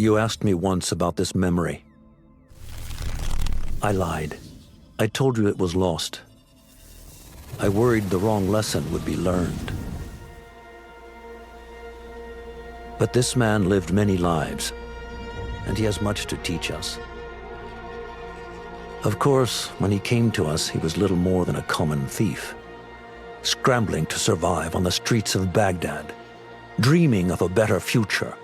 You asked me once about this memory. I lied. I told you it was lost. I worried the wrong lesson would be learned. But this man lived many lives, and he has much to teach us. Of course, when he came to us, he was little more than a common thief, scrambling to survive on the streets of Baghdad, dreaming of a better future.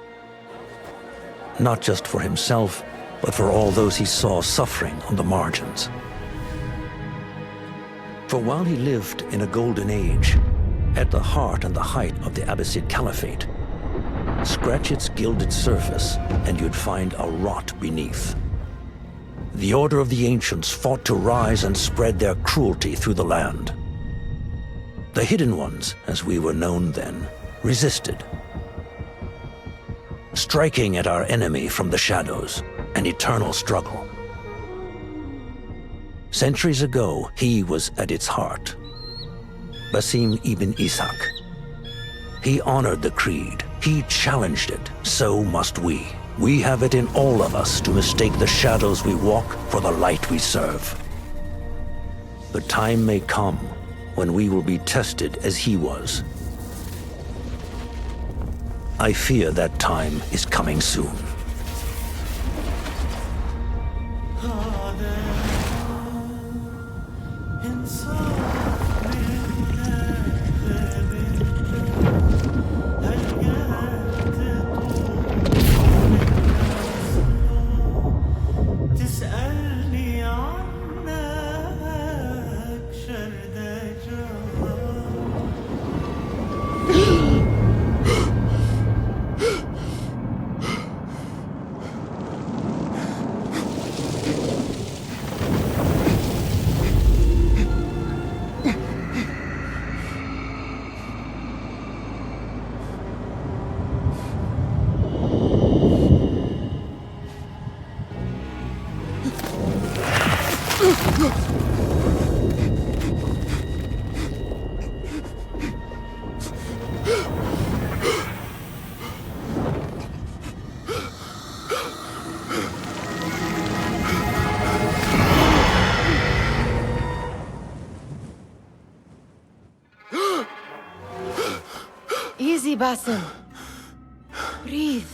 Not just for himself, but for all those he saw suffering on the margins. For while he lived in a golden age, at the heart and the height of the Abbasid Caliphate, scratch its gilded surface and you'd find a rot beneath. The Order of the Ancients fought to rise and spread their cruelty through the land. The Hidden Ones, as we were known then, resisted, striking at our enemy from the shadows, an eternal struggle. Centuries ago, he was at its heart. Basim ibn Ishaq. He honored the creed. He challenged it. So must we. We have it in all of us to mistake the shadows we walk for the light we serve. The time may come when we will be tested as he was. I fear that time is coming soon. Easy, Basim. Breathe.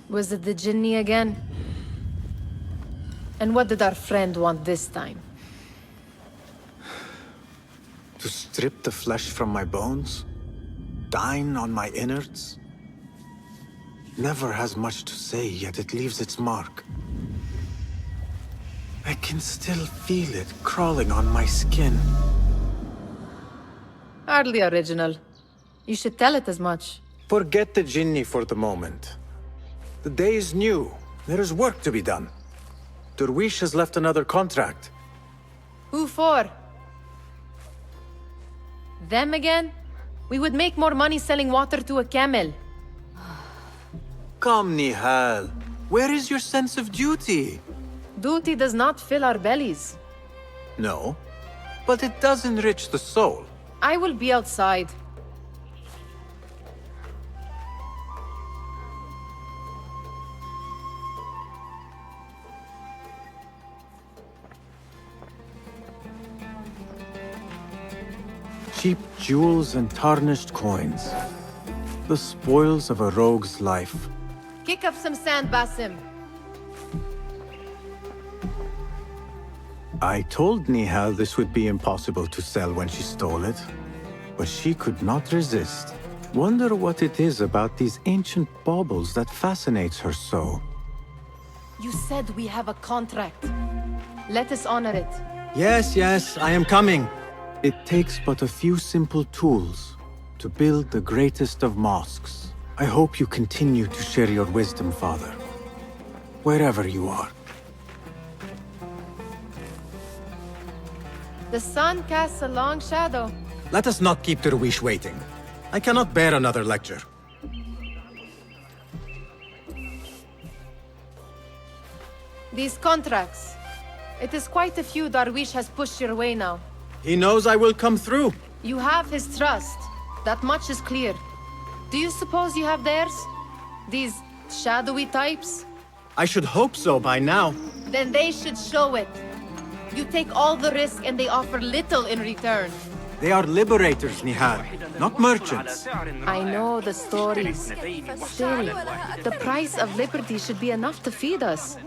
Was it the Jinni again? And what did our friend want this time? To strip the flesh from my bones? Dine on my innards? Never has much to say, yet it leaves its mark. I can still feel it crawling on my skin. Hardly original. You should tell it as much. Forget the Jinni for the moment. The day is new. There is work to be done. Derwish has left another contract. Who for? Them again? We would make more money selling water to a camel. Come, Nihal. Where is your sense of duty? Duty does not fill our bellies. No, but it does enrich the soul. I will be outside. Cheap jewels and tarnished coins. The spoils of a rogue's life. Kick up some sand, Basim. I told Nihal this would be impossible to sell when she stole it, but she could not resist. Wonder what it is about these ancient baubles that fascinates her so. You said we have a contract. Let us honor it. Yes, I am coming. It takes but a few simple tools to build the greatest of mosques. I hope you continue to share your wisdom, Father, wherever you are. The sun casts a long shadow. Let us not keep Derwish waiting. I cannot bear another lecture. These contracts. It is quite a few Darwish has pushed your way now. He knows I will come through. You have his trust. That much is clear. Do you suppose you have theirs? These shadowy types? I should hope so by now. Then they should show it. You take all the risk and they offer little in return. They are liberators, Nihal, not merchants. I know the stories. Still, the price of liberty should be enough to feed us.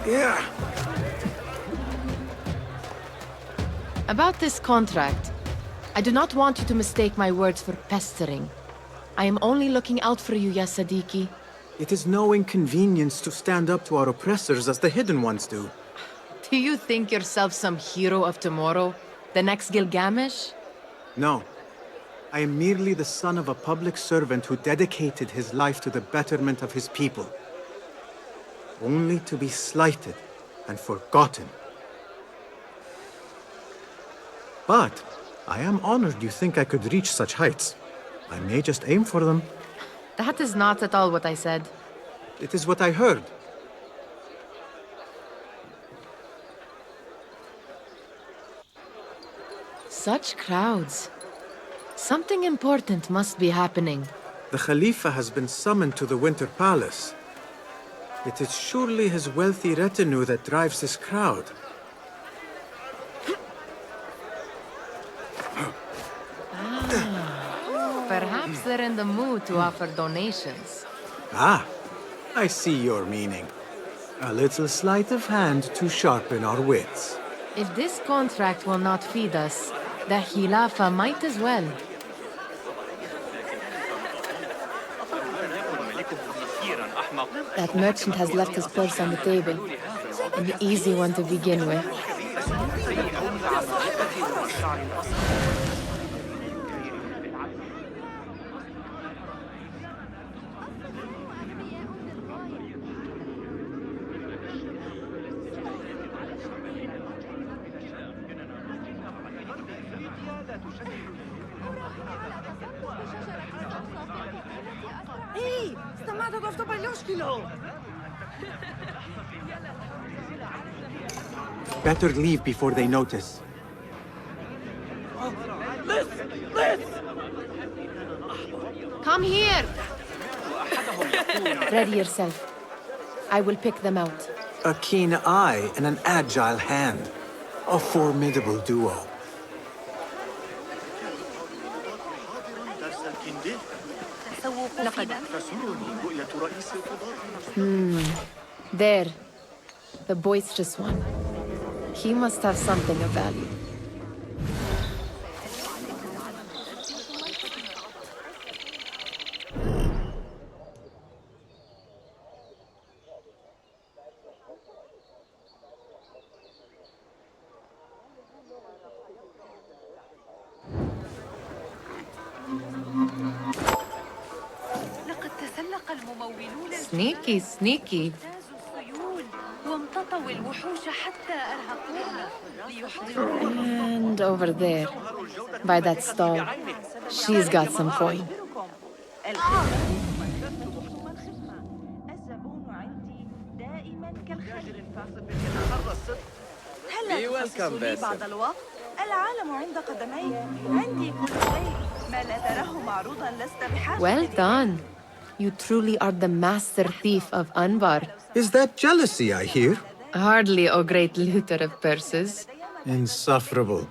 Yeah. About this contract, I do not want you to mistake my words for pestering. I am only looking out for you, ya Sadiki. It is no inconvenience to stand up to our oppressors as the Hidden Ones do. Do you think yourself some hero of tomorrow? The next Gilgamesh? No. I am merely the son of a public servant who dedicated his life to the betterment of his people. Only to be slighted and forgotten. But I am honored you think I could reach such heights. I may just aim for them. That is not at all what I said. It is what I heard. Such crowds. Something important must be happening. The Khalifa has been summoned to the Winter Palace. It is surely his wealthy retinue that drives this crowd. Perhaps they're in the mood to offer donations. Ah, I see your meaning. A little sleight of hand to sharpen our wits. If this contract will not feed us, the Khilafa might as well. That merchant has left his purse on the table. An easy one to begin with. Better leave before they notice. Come here! Ready yourself. I will pick them out. A keen eye and an agile hand. A formidable duo. There. The boisterous one. He must have something of value. Sneaky, sneaky. And over there, by that stall, she's got some coin. Be welcome, Basim. العالم عند قدمي عندي كل شيء ما لا تراه معروضا لست بحاجة. Well done. You truly are the master thief of Anbar. Is that jealousy I hear? Hardly, O great looter of purses. Insufferable.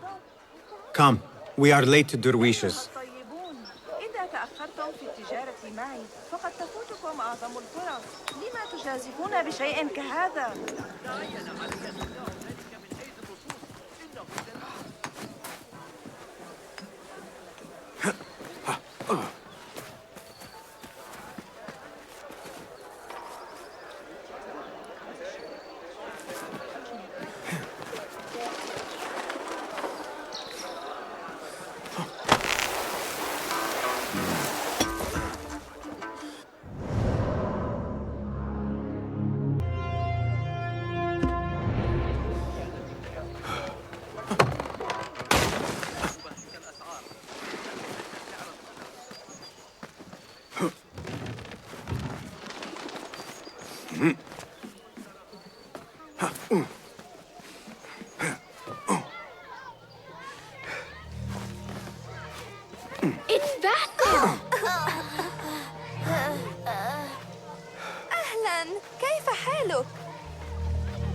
Come, we are late to Derwishes. طيبون إذا تأخرتم في التجارة تأتي معي فقد تفوتكم أعظم الفرص. لما تجازفون بشيء كهذا؟ It's Basim! أهلاً، كيف حالك؟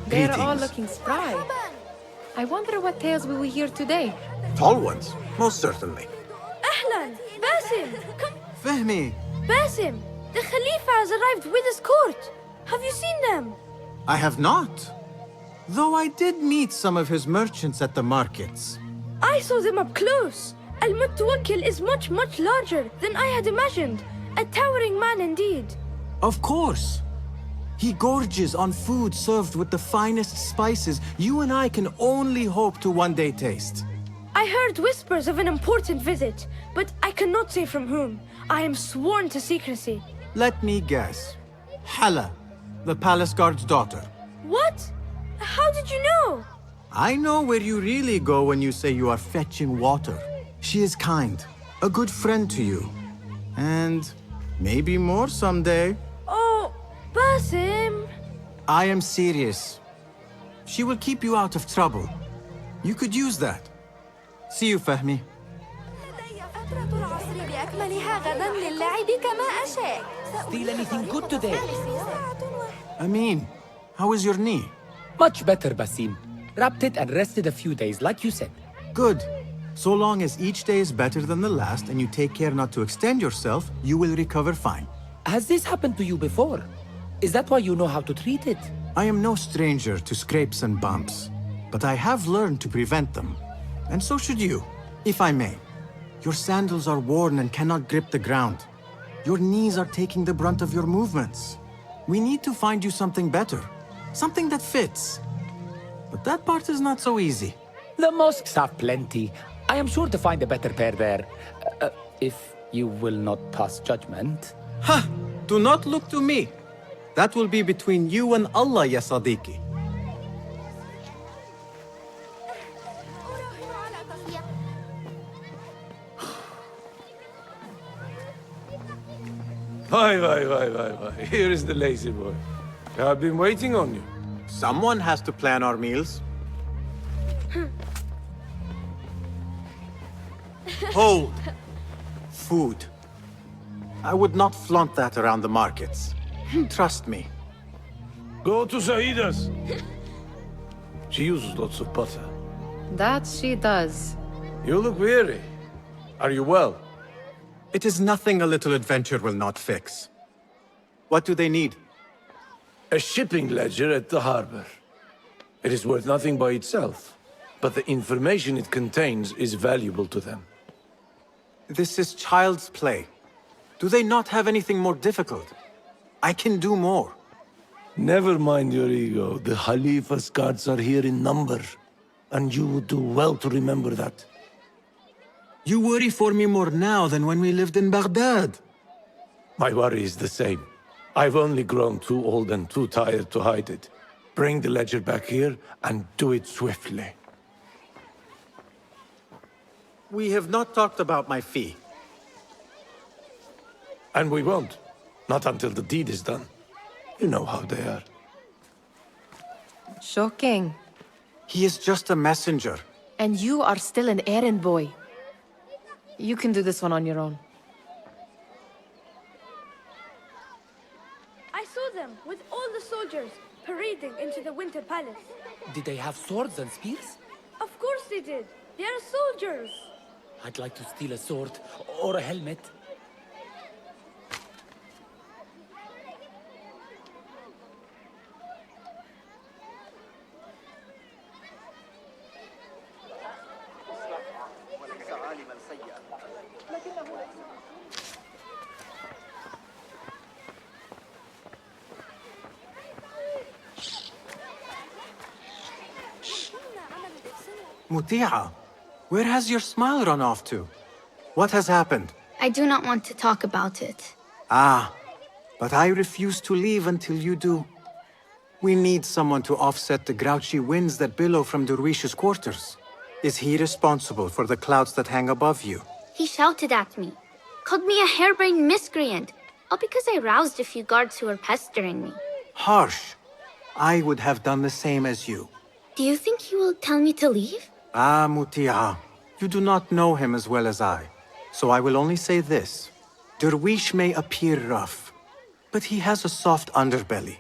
They're all Greetings. looking spry. I wonder what tales we will hear today. Tall ones, most certainly. أهلاً! Basim! Come, Fehmi, Basim! The Khalifa has arrived with his court! Have you seen them? I have not. Though I did meet some of his merchants at the markets. I saw them up close. Al-Mutawakkil is much, much larger than I had imagined. A towering man indeed. Of course. He gorges on food served with the finest spices you and I can only hope to one day taste. I heard whispers of an important visit, but I cannot say from whom. I am sworn to secrecy. Let me guess. Hala, the palace guard's daughter. What? How did you know? I know where you really go when you say you are fetching water. She is kind, a good friend to you. And maybe more someday. Oh, Basim! I am serious. She will keep you out of trouble. You could use that. See you, Fahmi. لدي فترة العصر بأكملها غداً للعب كما أشاء. Feel anything good today? Amin, how is your knee? Much better, Basim. Wrapped it and rested a few days, like you said. Good. So long as each day is better than the last and you take care not to extend yourself, you will recover fine. Has this happened to you before? Is that why you know how to treat it? I am no stranger to scrapes and bumps, but I have learned to prevent them. And so should you, if I may. Your sandals are worn and cannot grip the ground. Your knees are taking the brunt of your movements. We need to find you something better, something that fits. But that part is not so easy. The mosques have plenty. I am sure to find a better pair there. If you will not pass judgment. Ha! Do not look to me. That will be between you and Allah, ya Sadiqi. Why. Here is the lazy boy. I've been waiting on you. Someone has to plan our meals. Hold. Food. I would not flaunt that around the markets. Trust me. Go to Saida's. She uses lots of butter. That she does. You look weary. Are you well? It is nothing a little adventure will not fix. What do they need? A shipping ledger at the harbor. It is worth nothing by itself, but the information it contains is valuable to them. This is child's play. Do they not have anything more difficult? I can do more. Never mind your ego. The Khalifa's guards are here in number, and you would do well to remember that. You worry for me more now than when we lived in Baghdad. My worry is the same. I've only grown too old and too tired to hide it. Bring the ledger back here, and do it swiftly. We have not talked about my fee. And we won't. Not until the deed is done. You know how they are. Shocking. He is just a messenger. And you are still an errand boy. You can do this one on your own. I saw them with all the soldiers parading into the Winter Palace. Did they have swords and spears? Of course they did. They are soldiers. I'd like to steal a sword or a helmet. Mutia, where has your smile run off to? What has happened? I do not want to talk about it. Ah, but I refuse to leave until you do. We need someone to offset the grouchy winds that billow from Derwish's quarters. Is he responsible for the clouds that hang above you? He shouted at me, called me a harebrained miscreant, all because I roused a few guards who were pestering me. Harsh. I would have done the same as you. Do you think he will tell me to leave? Ah, Mutia, you do not know him as well as I, so I will only say this. Derwish may appear rough, but he has a soft underbelly.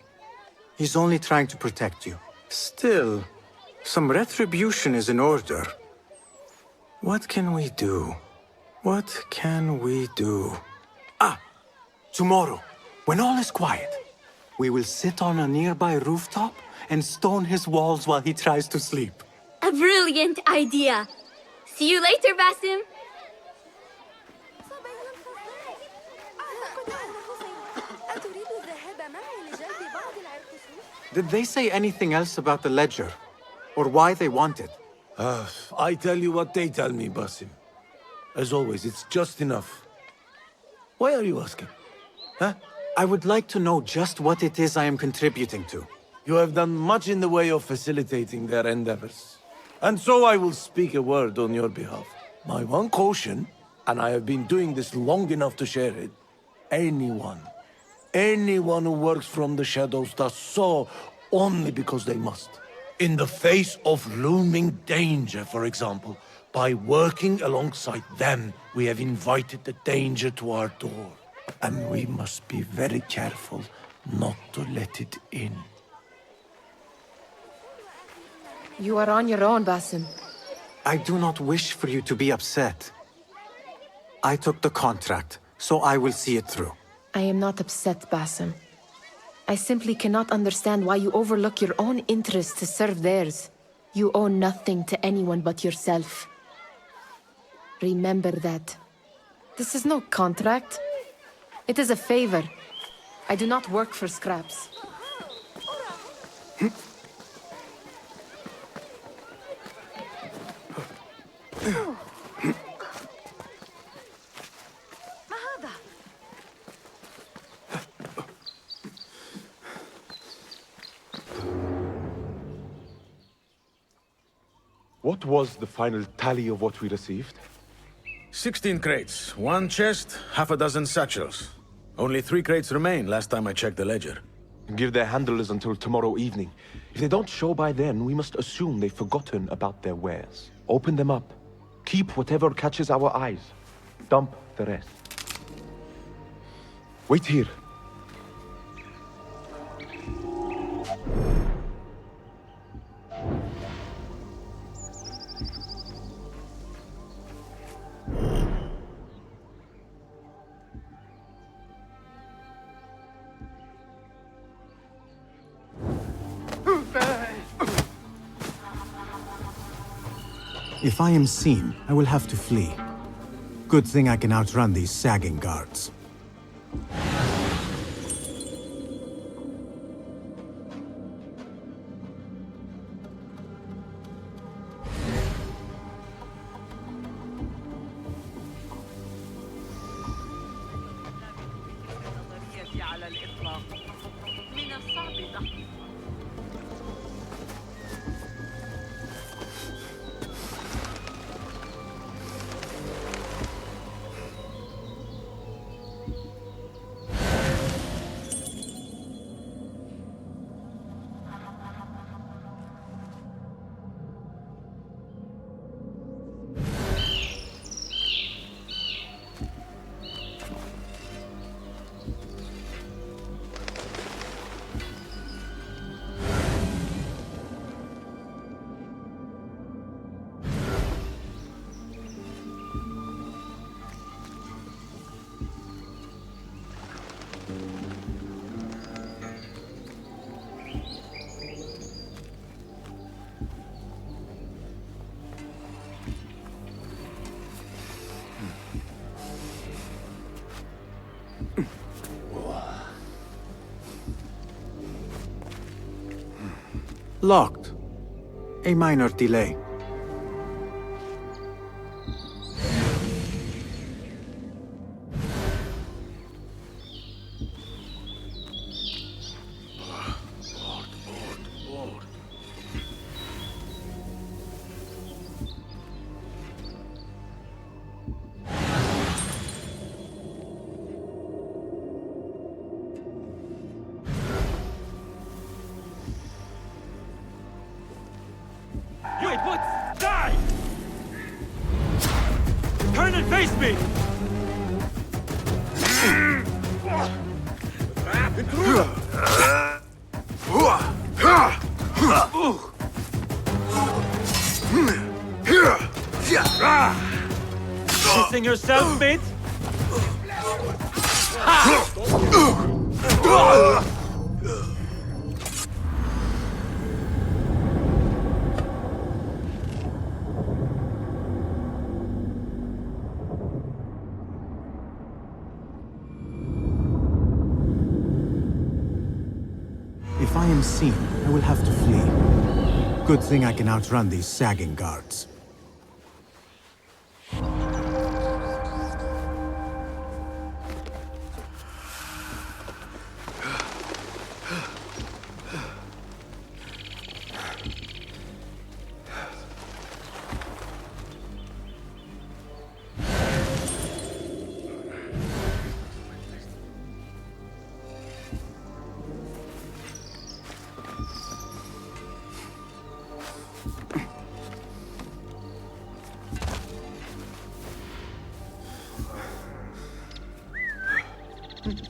He's only trying to protect you. Still, some retribution is in order. What can we do? What can we do? Ah! Tomorrow, when all is quiet, we will sit on a nearby rooftop and stone his walls while he tries to sleep. A brilliant idea. See you later, Basim. Did they say anything else about the ledger? Or why they want it? I tell you what they tell me, Basim. As always, it's just enough. Why are you asking? Huh? I would like to know just what it is I am contributing to. You have done much in the way of facilitating their endeavors. And so I will speak a word on your behalf. My one caution, and I have been doing this long enough to share it, anyone who works from the shadows does so only because they must. In the face of looming danger, for example, by working alongside them, we have invited the danger to our door. And we must be very careful not to let it in. You are on your own, Basim. I do not wish for you to be upset. I took the contract, so I will see it through. I am not upset, Basim. I simply cannot understand why you overlook your own interests to serve theirs. You owe nothing to anyone but yourself. Remember that. This is no contract. It is a favor. I do not work for scraps. What was the final tally of what we received? 16 crates, 1 chest, half a dozen satchels. Only 3 crates remain last time I checked the ledger. Give their handlers until tomorrow evening. If they don't show by then, we must assume they've forgotten about their wares. Open them up. Keep whatever catches our eyes. Dump the rest. Wait here. If I am seen, I will have to flee. Good thing I can outrun these sagging guards. Locked. A minor delay. Die! Turn and face me! Kissing yourself, mate? If I am seen, I will have to flee. Good thing I can outrun these sagging guards.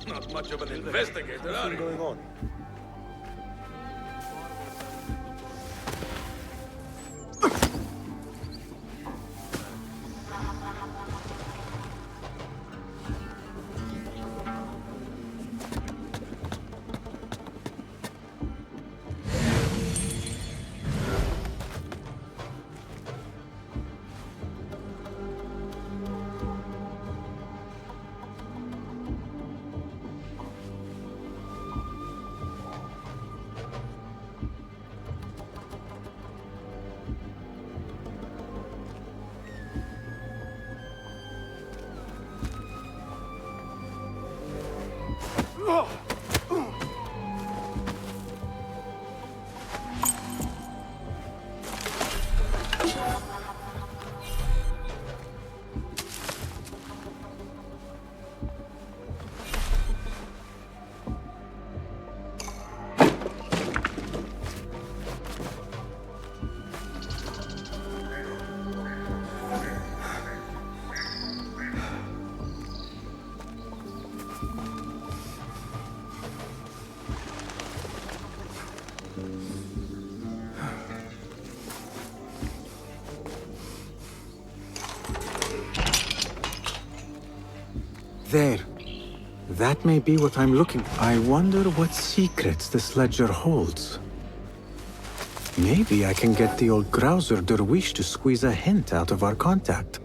Not much of an investigator, are you? Going on? There. That may be what I'm looking for. I wonder what secrets this ledger holds. Maybe I can get the old grouser Derwish to squeeze a hint out of our contact.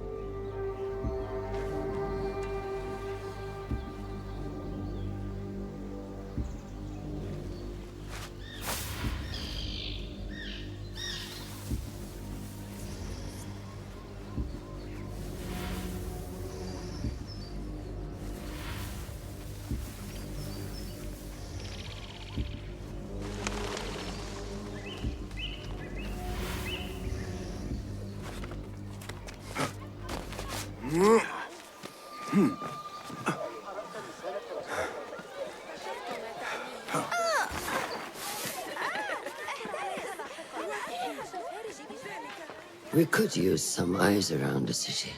We could use some eyes around the city.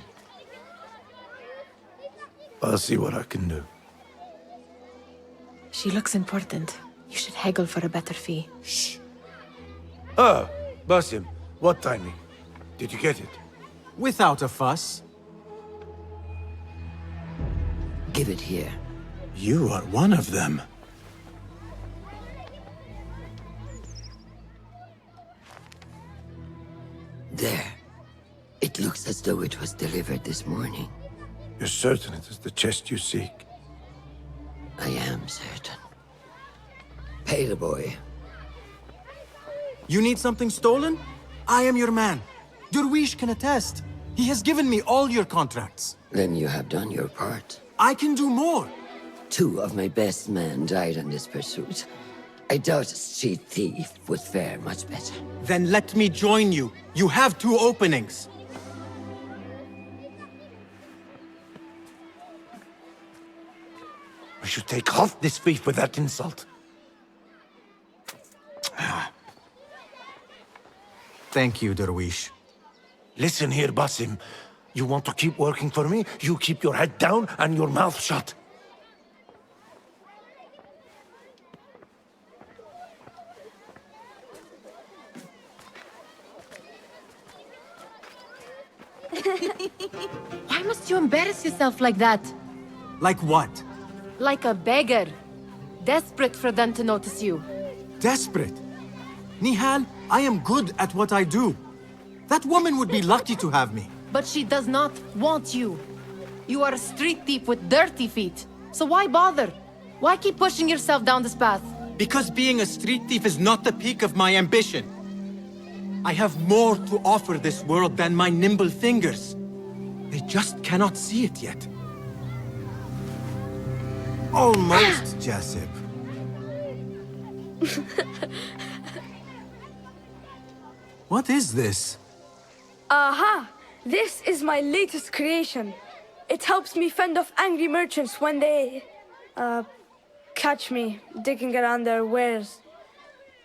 I'll see what I can do. She looks important. You should haggle for a better fee. Shh. Ah, Basim, what timing? Did you get it? Without a fuss. Give it here. You are one of them. There. It looks as though it was delivered this morning. You're certain it is the chest you seek? I am certain. Pay the boy. You need something stolen? I am your man. Derwish can attest. He has given me all your contracts. Then you have done your part. I can do more. 2 of my best men died in this pursuit. I doubt a street thief would fare much better. Then let me join you. You have 2 openings. I should take half this fee for that insult. Thank you, Derwish. Listen here, Basim. You want to keep working for me? You keep your head down and your mouth shut. Why must you embarrass yourself like that? Like what? Like a beggar. Desperate for them to notice you. Desperate? Nihal, I am good at what I do. That woman would be lucky to have me. But she does not want you. You are a street thief with dirty feet. So why bother? Why keep pushing yourself down this path? Because being a street thief is not the peak of my ambition. I have more to offer this world than my nimble fingers. They just cannot see it yet. Almost, Jasib. What is this? Aha! This is my latest creation. It helps me fend off angry merchants when they... catch me digging around their wares.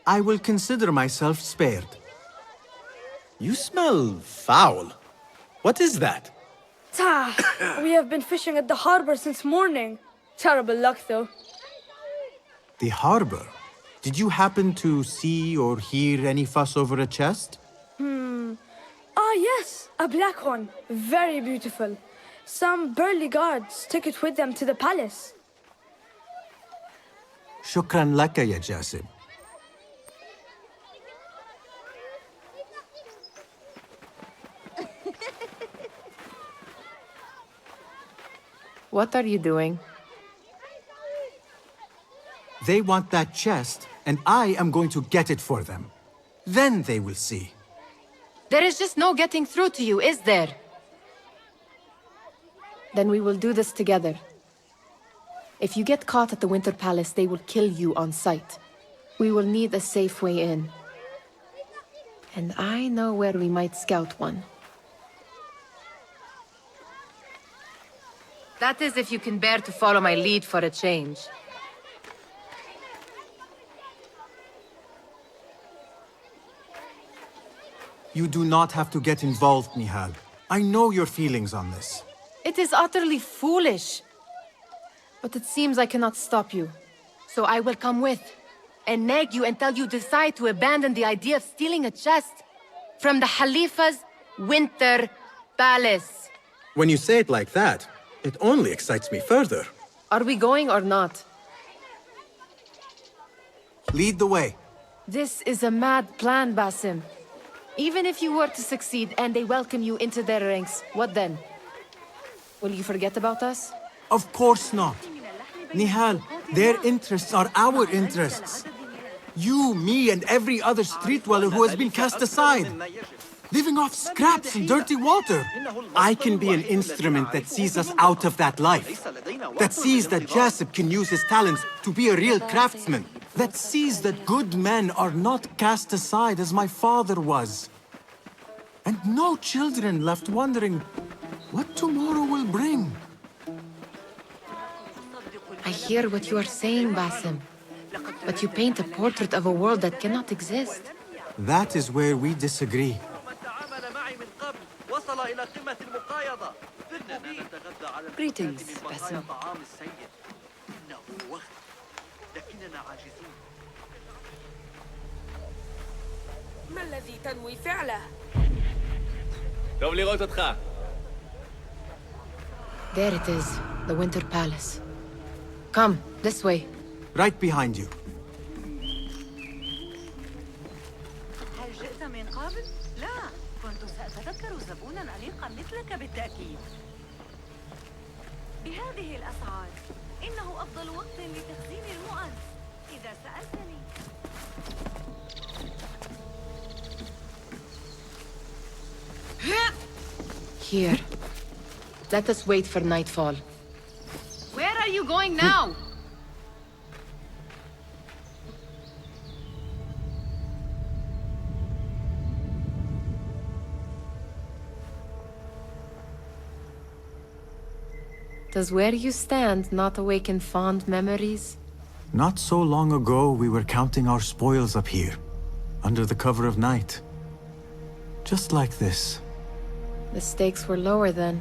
I will consider myself spared. You smell foul. What is that? Tah! We have been fishing at the harbor since morning. Terrible luck, though. The harbor? Did you happen to see or hear any fuss over a chest? Ah, yes, a black one. Very beautiful. Some burly guards took it with them to the palace. Shukran laka, ya Jasib. What are you doing? They want that chest, and I am going to get it for them. Then they will see. There is just no getting through to you, is there? Then we will do this together. If you get caught at the Winter Palace, they will kill you on sight. We will need a safe way in. And I know where we might scout one. That is if you can bear to follow my lead for a change. You do not have to get involved, Nihal. I know your feelings on this. It is utterly foolish. But it seems I cannot stop you. So I will come with, and nag you until you decide to abandon the idea of stealing a chest from the Khalifa's Winter Palace. When you say it like that, it only excites me further. Are we going or not? Lead the way. This is a mad plan, Basim. Even if you were to succeed and they welcome you into their ranks, what then? Will you forget about us? Of course not. Nihal, their interests are our interests. You, me, and every other street dweller who has been cast aside. Living off scraps and dirty water. I can be an instrument that sees us out of that life. That sees that Jasib can use his talents to be a real craftsman. That sees that good men are not cast aside as my father was. And no children left wondering what tomorrow will bring. I hear what you are saying, Basim. But you paint a portrait of a world that cannot exist. That is where we disagree. Greetings, Basim. ما الذي تنوي فعله؟ There it is, the Winter Palace. Come, this way. Right behind you. هل جئت من قبل؟ لا، كنت سأتذكر زبونا أنيقا مثلك بالتأكيد. بهذه الأسعار، إنه أفضل وقت لتخزين المؤن، إذا سألتني. Here. Let us wait for nightfall. Where are you going now? Does where you stand not awaken fond memories? Not so long ago, we were counting our spoils up here, under the cover of night. Just like this. The stakes were lower then.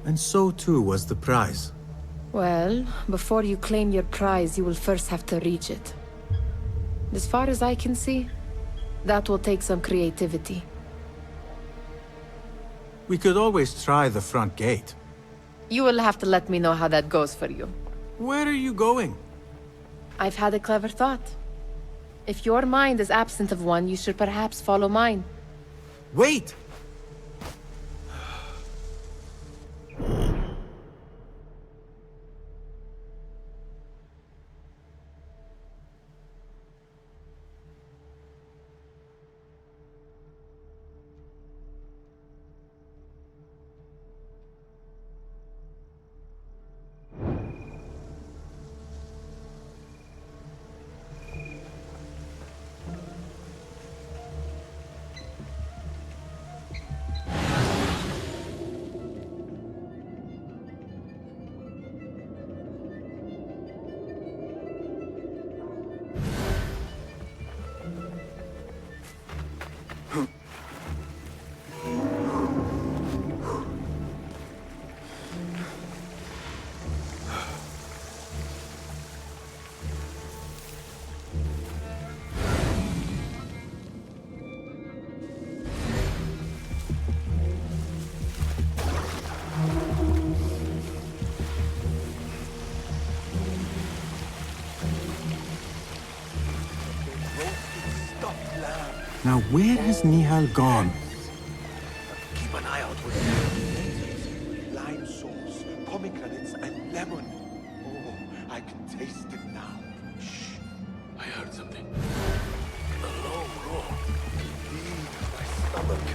And so too was the prize. Well, before you claim your prize, you will first have to reach it. As far as I can see, that will take some creativity. We could always try the front gate. You will have to let me know how that goes for you. Where are you going? I've had a clever thought. If your mind is absent of one, you should perhaps follow mine. Wait! Now where has Nihal gone? Keep an eye out for lime sauce, pomegranates, and lemon. Oh, I can taste it now. Shh. I heard something. A low roar. Indeed, my stomach.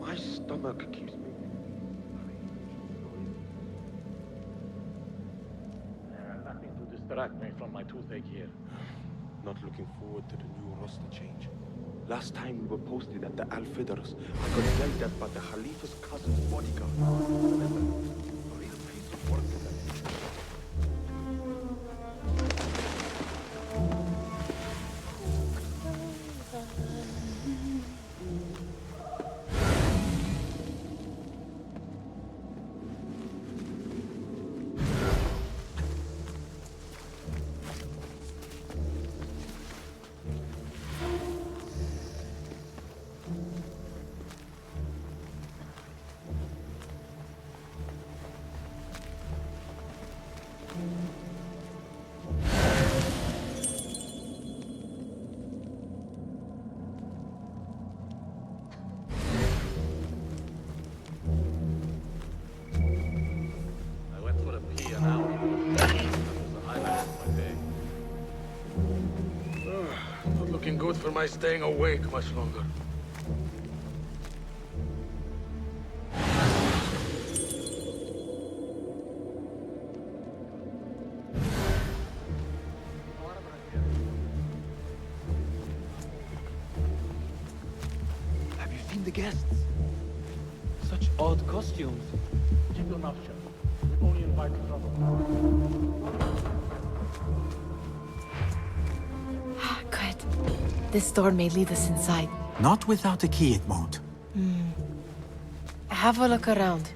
My stomach keeps me. Nothing to distract me from my toothache here. Not looking forward to the new roster change. Last time we were posted at the Al-Fidrs, I got yelled at by the Khalifa's cousin's bodyguard. Remember? A real piece of work. Good for my staying awake much longer. Have you seen the guests? Such odd costumes. Keep your mouth shut. We only invite trouble. Good. This door may lead us inside. Not without a key, it won't. Have a look around.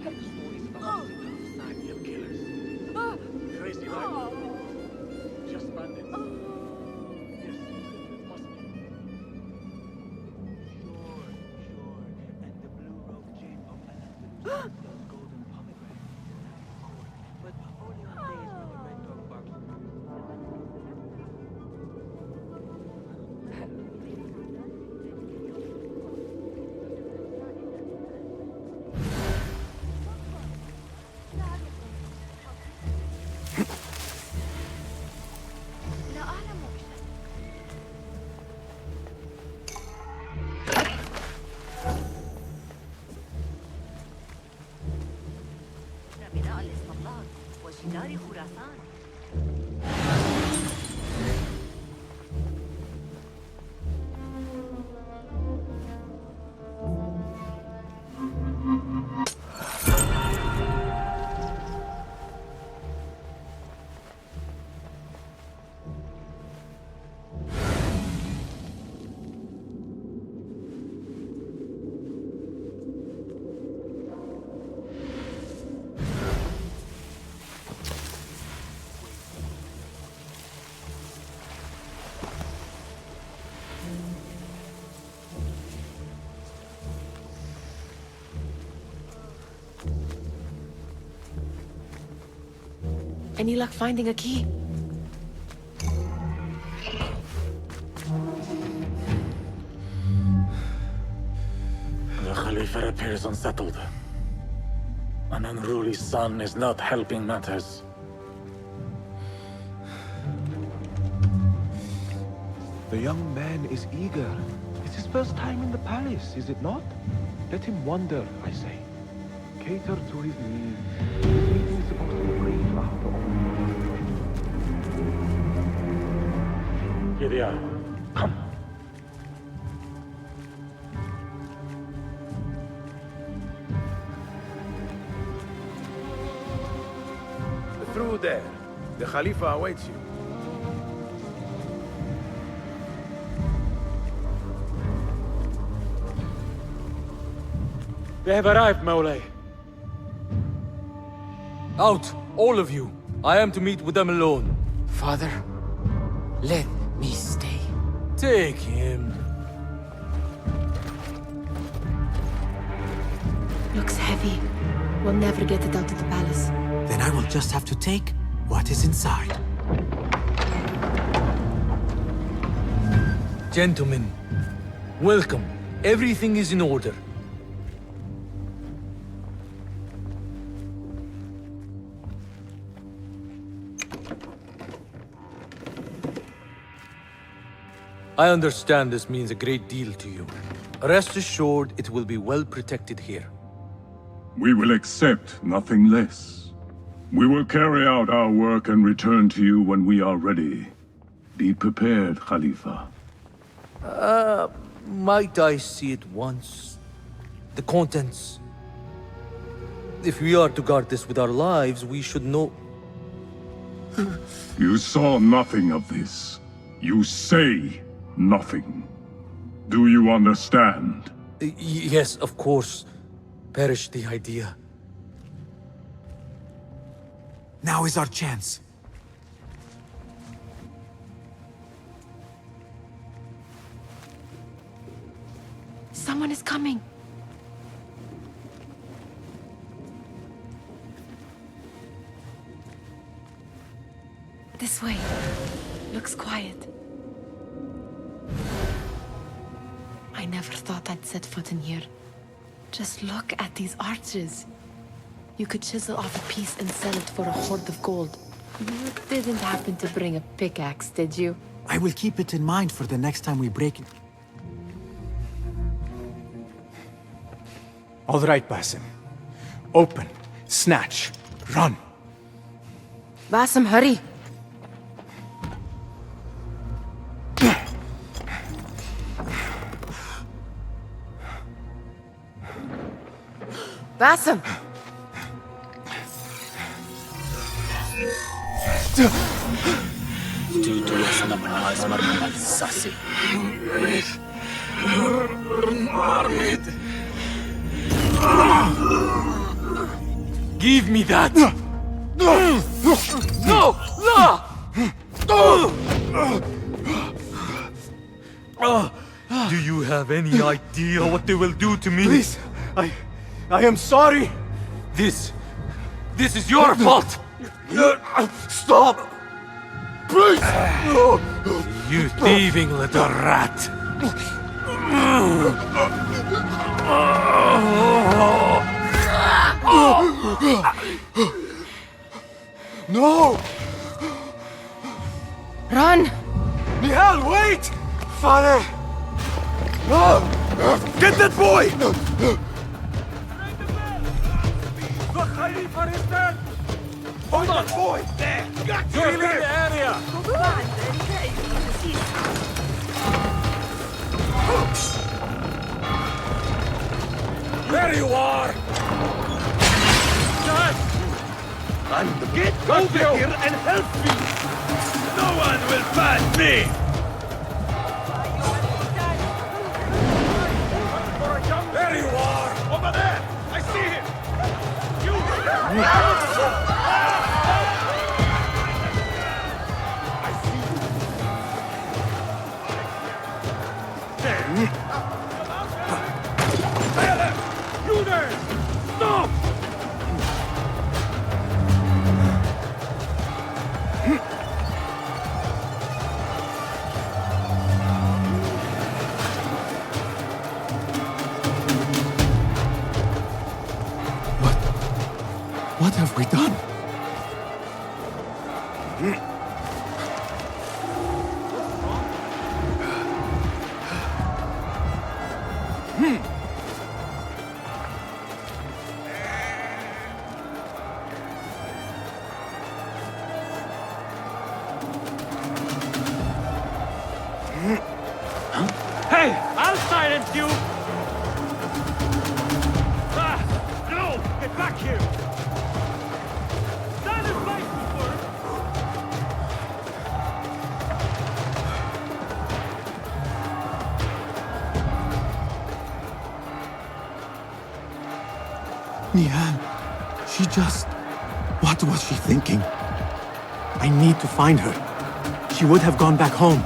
stories about serial killers. Crazy, right? Just bandits. Yes, it must be. Sure. And the blue robe chain of Al-Andalus, the golden pomegranate. But only on days when the red dog barks. لا أعلم بناء الإسطبلات وجدار خراسان. Any luck finding a key? The Khalifa appears unsettled. An unruly son is not helping matters. The young man is eager. It's his first time in the palace, is it not? Let him wonder, I say. Cater to his needs. This meeting is supposed to be brief after all. Here they are. Come. Through there. The Khalifa awaits you. They have arrived, Mawlay. Out, all of you. I am to meet with them alone. Father, let me stay. Take him. Looks heavy. We'll never get it out of the palace. Then I will just have to take what is inside. Gentlemen, welcome. Everything is in order. I understand this means a great deal to you. Rest assured, it will be well protected here. We will accept nothing less. We will carry out our work and return to you when we are ready. Be prepared, Khalifa. Might I see it once? The contents. If we are to guard this with our lives, we should know... You saw nothing of this. You say nothing. Do you understand? Yes, of course. Perish the idea. Now is our chance. Someone is coming. This way. Looks quiet. I never thought I'd set foot in here. Just look at these arches. You could chisel off a piece and sell it for a hoard of gold. You didn't happen to bring a pickaxe, did you? I will keep it in mind for the next time we break it. All right, Basim. Open, snatch, run. Basim, hurry. Basim! Give me that! No! Do you have any idea what they will do to me? Please, I am sorry. This is your fault! Stop! Please! You thieving little rat! No! Run! Nihal, wait! Father! No! Get that boy! The Khalifa is dead! Hold on, boy! There! You're in the area! There you are! Get over here and help me! No one will pass me! There you are! Over there! I see him! You! I see you! There! You there! Stop! What have we done? Hey! I'll silence you! No! Get back here! Silence my super! Nihal, she just... What was she thinking? I need to find her. She would have gone back home.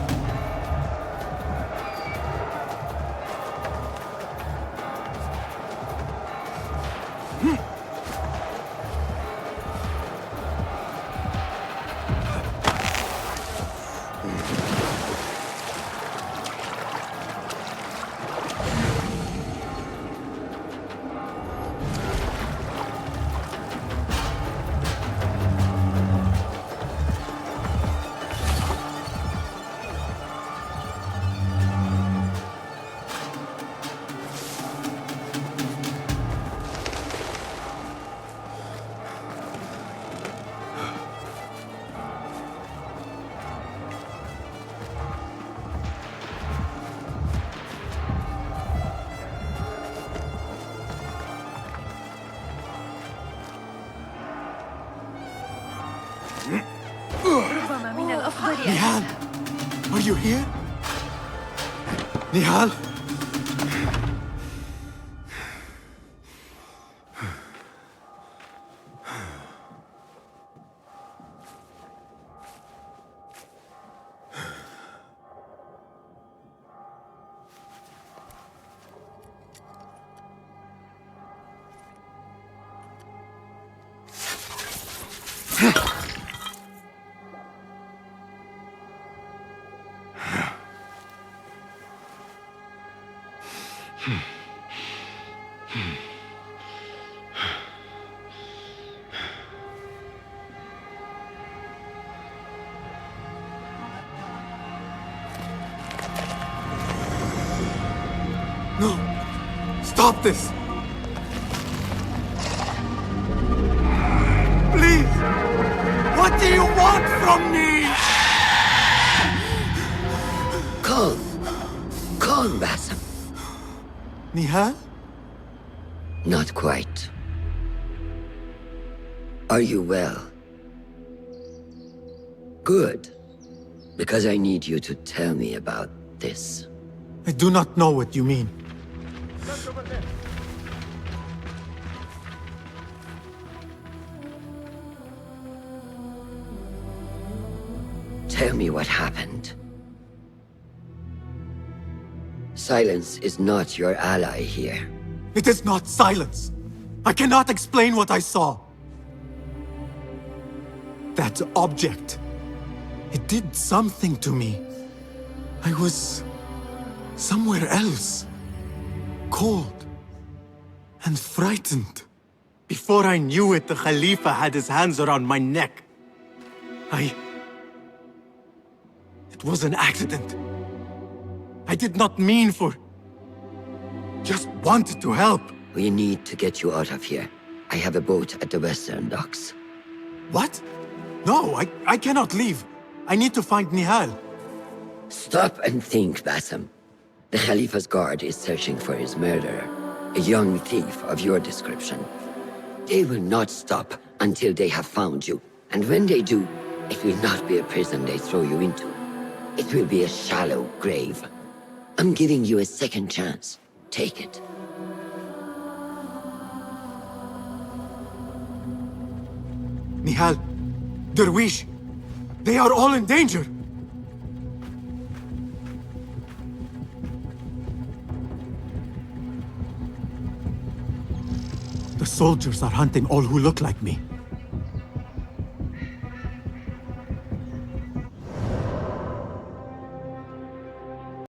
Nihal! Are you here? Nihal? No! Stop this! Please! What do you want from me? Calm. Calm, Basim. Nihal? Not quite. Are you well? Good. Because I need you to tell me about this. I do not know what you mean. Tell me what happened. Silence is not your ally here. It is not silence. I cannot explain what I saw. That object. It did something to me. I was somewhere else. Cold and frightened. Before I knew it, the Khalifa had his hands around my neck. It was an accident. I did not mean for... Just wanted to help. We need to get you out of here. I have a boat at the western docks. What? No, I cannot leave. I need to find Nihal. Stop and think, Bassem. The Khalifa's guard is searching for his murderer, a young thief of your description. They will not stop until they have found you. And when they do, it will not be a prison they throw you into. It will be a shallow grave. I'm giving you a second chance. Take it. Nihal, Derwish, they are all in danger. The soldiers are hunting all who look like me.